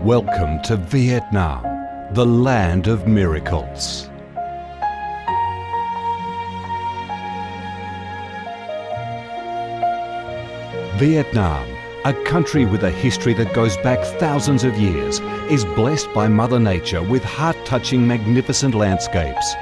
Welcome to Vietnam, the land of miracles. Vietnam, a country with a history that goes back thousands of years, is blessed by Mother Nature with heart-touching, magnificent landscapes.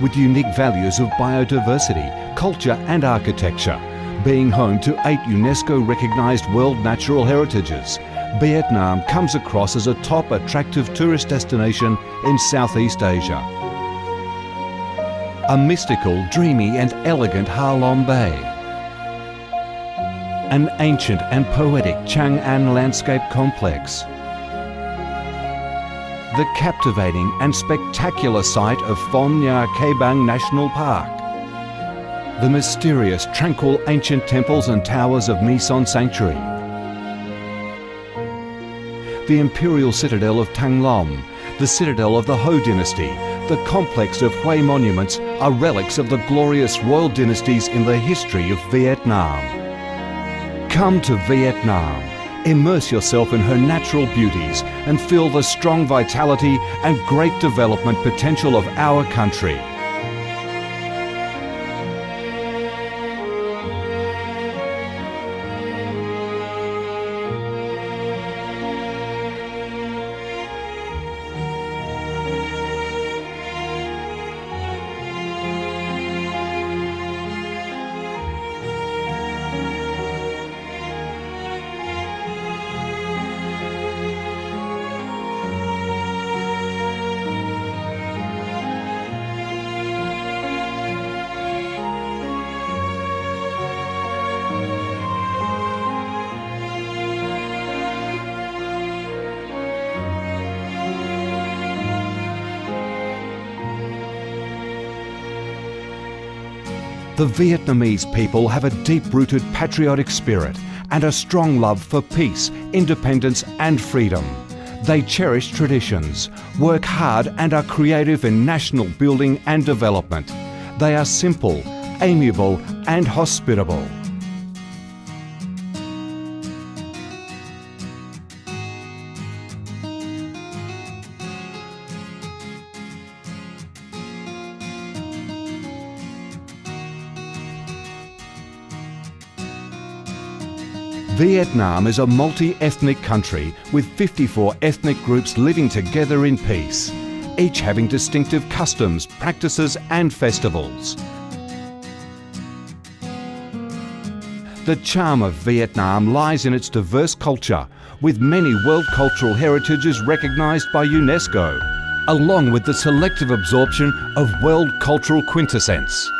With unique values of biodiversity, culture and architecture, being home to 8 UNESCO-recognised World Natural Heritages, Vietnam comes across as a top attractive tourist destination in Southeast Asia. A mystical, dreamy and elegant Ha Long Bay. An ancient and poetic Chang An landscape complex. The captivating and spectacular site of Phong Nha Ke Bang National Park. The mysterious, tranquil ancient temples and towers of My Son Sanctuary. The imperial citadel of Thăng Long, the citadel of the Ho dynasty, the complex of Hue monuments are relics of the glorious royal dynasties in the history of Vietnam. Come to Vietnam, immerse yourself in her natural beauties and feel the strong vitality and great development potential of our country. The Vietnamese people have a deep-rooted patriotic spirit and a strong love for peace, independence and freedom. They cherish traditions, work hard and are creative in national building and development. They are simple, amiable and hospitable. Vietnam is a multi-ethnic country with 54 ethnic groups living together in peace, each having distinctive customs, practices and festivals. The charm of Vietnam lies in its diverse culture, with many World Cultural Heritages recognised by UNESCO, along with the selective absorption of world cultural quintessence.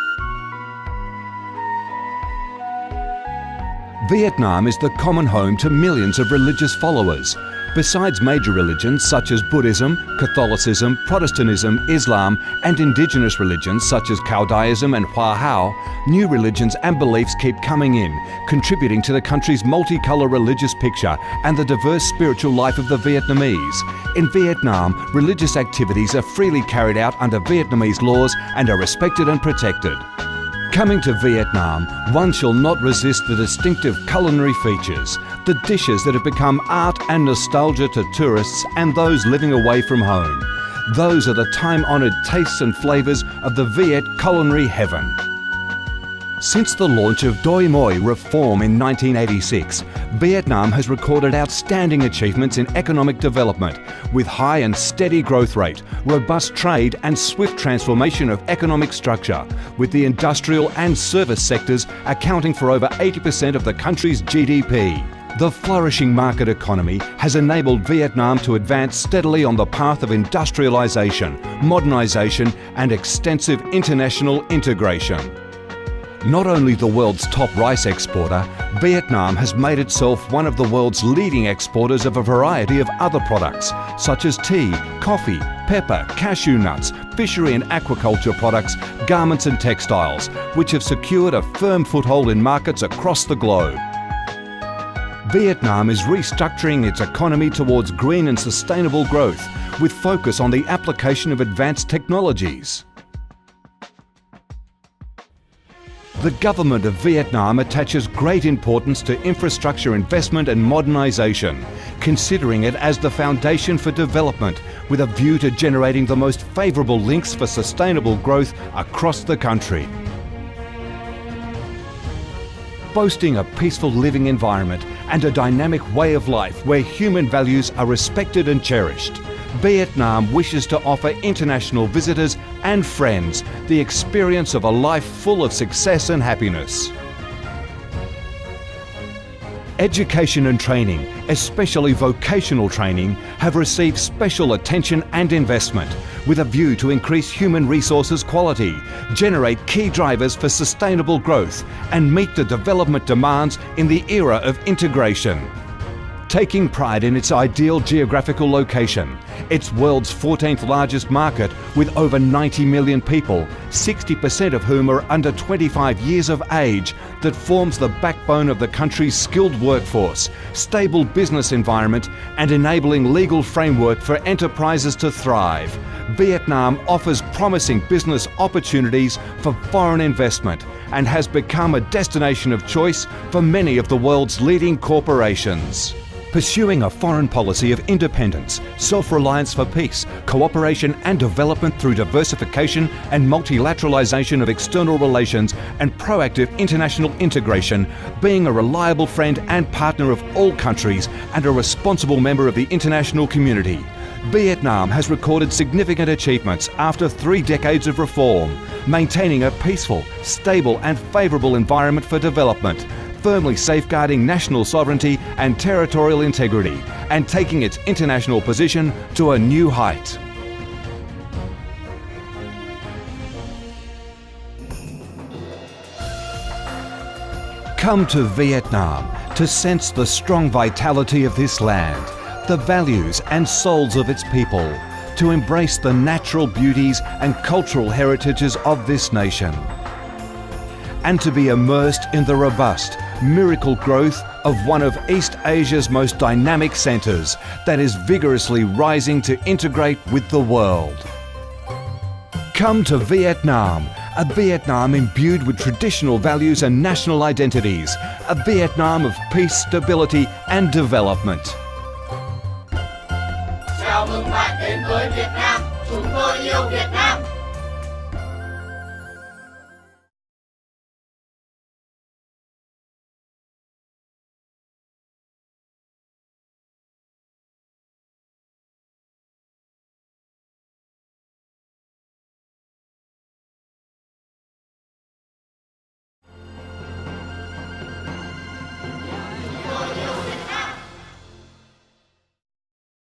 Vietnam is the common home to millions of religious followers. Besides major religions such as Buddhism, Catholicism, Protestantism, Islam and indigenous religions such as Taoism and Hoa Hao, new religions and beliefs keep coming in, contributing to the country's multicolour religious picture and the diverse spiritual life of the Vietnamese. In Vietnam, religious activities are freely carried out under Vietnamese laws and are respected and protected. Coming to Vietnam, one shall not resist the distinctive culinary features, the dishes that have become art and nostalgia to tourists and those living away from home. Those are the time-honoured tastes and flavours of the Viet culinary heaven. Since the launch of Doi Moi reform in 1986, Vietnam has recorded outstanding achievements in economic development, with high and steady growth rate, robust trade and swift transformation of economic structure, with the industrial and service sectors accounting for over 80% of the country's GDP. The flourishing market economy has enabled Vietnam to advance steadily on the path of industrialisation, modernisation and extensive international integration. Not only the world's top rice exporter, Vietnam has made itself one of the world's leading exporters of a variety of other products, such as tea, coffee, pepper, cashew nuts, fishery and aquaculture products, garments and textiles, which have secured a firm foothold in markets across the globe. Vietnam is restructuring its economy towards green and sustainable growth, with focus on the application of advanced technologies. The government of Vietnam attaches great importance to infrastructure investment and modernisation, considering it as the foundation for development, with a view to generating the most favourable links for sustainable growth across the country. Boasting a peaceful living environment and a dynamic way of life where human values are respected and cherished, Vietnam wishes to offer international visitors and friends the experience of a life full of success and happiness. Education and training, especially vocational training, have received special attention and investment with a view to increase human resources quality, generate key drivers for sustainable growth and meet the development demands in the era of integration. Taking pride in its ideal geographical location, its world's 14th largest market with over 90 million people, 60% of whom are under 25 years of age, that forms the backbone of the country's skilled workforce, stable business environment and enabling legal framework for enterprises to thrive, Vietnam offers promising business opportunities for foreign investment and has become a destination of choice for many of the world's leading corporations. Pursuing a foreign policy of independence, self-reliance for peace, cooperation and development through diversification and multilateralization of external relations and proactive international integration, being a reliable friend and partner of all countries and a responsible member of the international community, Vietnam has recorded significant achievements after 3 decades of reform, maintaining a peaceful, stable and favourable environment for development, firmly safeguarding national sovereignty and territorial integrity, and taking its international position to a new height. Come to Vietnam to sense the strong vitality of this land, the values and souls of its people, to embrace the natural beauties and cultural heritages of this nation, and to be immersed in the robust, miracle growth of one of East Asia's most dynamic centres that is vigorously rising to integrate with the world. Come to Vietnam, a Vietnam imbued with traditional values and national identities, a Vietnam of peace, stability and development. Chào mừng bạn đến với Việt Nam, chúng tôi yêu Việt Nam.